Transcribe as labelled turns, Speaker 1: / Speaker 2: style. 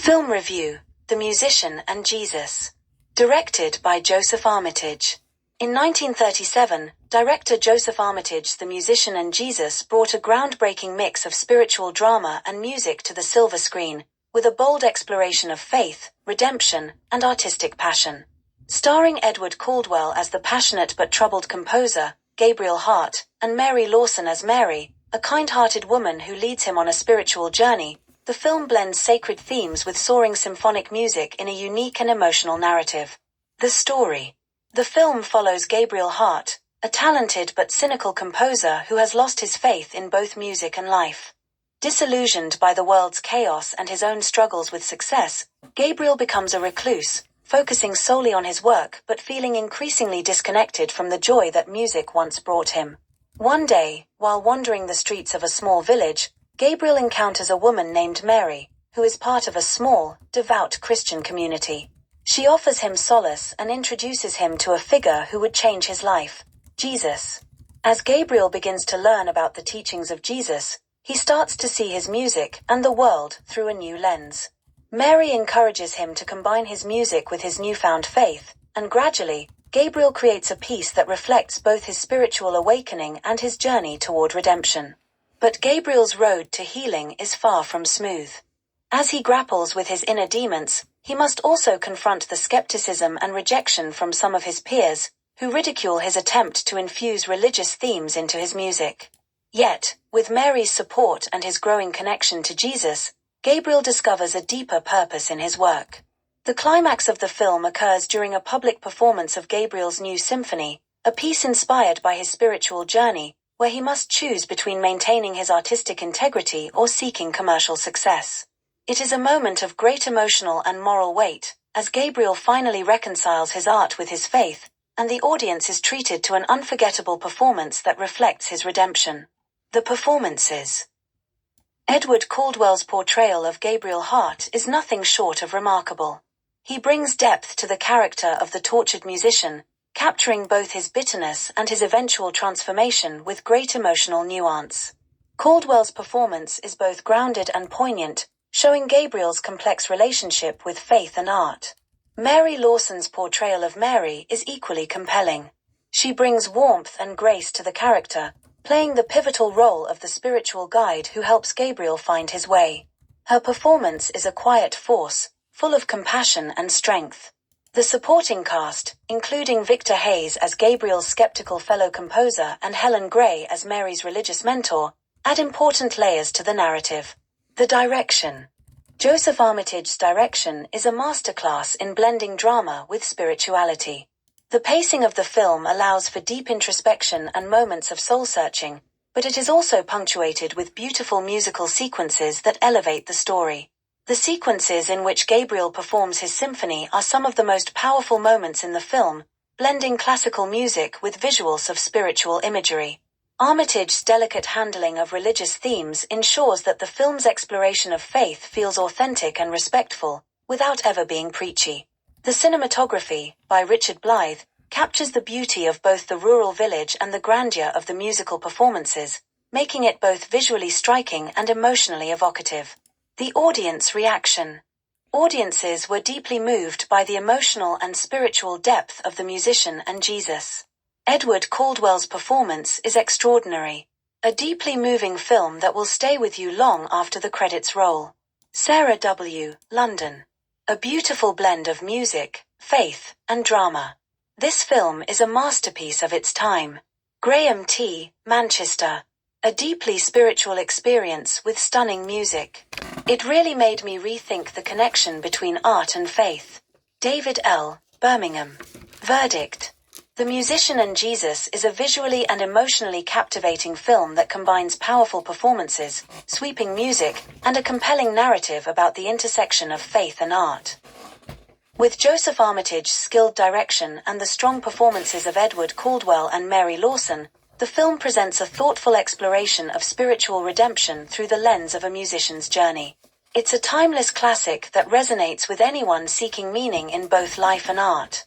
Speaker 1: Film review: The Musician and Jesus. Directed by Joseph Armitage. In 1937, director Joseph Armitage's The Musician and Jesus brought a groundbreaking mix of spiritual drama and music to the silver screen, with a bold exploration of faith, redemption, and artistic passion. Starring Edward Caldwell as the passionate but troubled composer, Gabriel Hart, and Mary Lawson as Mary, a kind-hearted woman who leads him on a spiritual journey, the film blends sacred themes with soaring symphonic music in a unique and emotional narrative. The story. The film follows Gabriel Hart, a talented but cynical composer who has lost his faith in both music and life. Disillusioned by the world's chaos and his own struggles with success, Gabriel becomes a recluse, focusing solely on his work but feeling increasingly disconnected from the joy that music once brought him. One day, while wandering the streets of a small village, Gabriel encounters a woman named Mary, who is part of a small, devout Christian community. She offers him solace and introduces him to a figure who would change his life, Jesus. As Gabriel begins to learn about the teachings of Jesus, he starts to see his music and the world through a new lens. Mary encourages him to combine his music with his newfound faith, and gradually, Gabriel creates a piece that reflects both his spiritual awakening and his journey toward redemption. But Gabriel's road to healing is far from smooth. As he grapples with his inner demons, he must also confront the skepticism and rejection from some of his peers, who ridicule his attempt to infuse religious themes into his music. Yet, with Mary's support and his growing connection to Jesus, Gabriel discovers a deeper purpose in his work. The climax of the film occurs during a public performance of Gabriel's new symphony, a piece inspired by his spiritual journey, where he must choose between maintaining his artistic integrity or seeking commercial success. It is a moment of great emotional and moral weight, as Gabriel finally reconciles his art with his faith, and the audience is treated to an unforgettable performance that reflects his redemption. The performances. Edward Caldwell's portrayal of Gabriel Hart is nothing short of remarkable. He brings depth to the character of the tortured musician, capturing both his bitterness and his eventual transformation with great emotional nuance. Caldwell's performance is both grounded and poignant, showing Gabriel's complex relationship with faith and art. Mary Lawson's portrayal of Mary is equally compelling. She brings warmth and grace to the character, playing the pivotal role of the spiritual guide who helps Gabriel find his way. Her performance is a quiet force, full of compassion and strength. The supporting cast, including Victor Hayes as Gabriel's skeptical fellow composer and Helen Gray as Mary's religious mentor, add important layers to the narrative. The direction. Joseph Armitage's direction is a masterclass in blending drama with spirituality. The pacing of the film allows for deep introspection and moments of soul-searching, but it is also punctuated with beautiful musical sequences that elevate the story. The sequences in which Gabriel performs his symphony are some of the most powerful moments in the film, blending classical music with visuals of spiritual imagery. Armitage's delicate handling of religious themes ensures that the film's exploration of faith feels authentic and respectful, without ever being preachy. The cinematography, by Richard Blythe, captures the beauty of both the rural village and the grandeur of the musical performances, making it both visually striking and emotionally evocative. The audience reaction. Audiences were deeply moved by the emotional and spiritual depth of The Musician and Jesus. Edward Caldwell's performance is extraordinary. A deeply moving film that will stay with you long after the credits roll. Sarah W., London. A beautiful blend of music, faith, and drama. This film is a masterpiece of its time. Graham T., Manchester. A deeply spiritual experience with stunning music. It really made me rethink the connection between art and faith. David L., Birmingham. Verdict. The Musician and Jesus is a visually and emotionally captivating film that combines powerful performances, sweeping music, and a compelling narrative about the intersection of faith and art. With Joseph Armitage's skilled direction and the strong performances of Edward Caldwell and Mary Lawson, the film presents a thoughtful exploration of spiritual redemption through the lens of a musician's journey. It's a timeless classic that resonates with anyone seeking meaning in both life and art.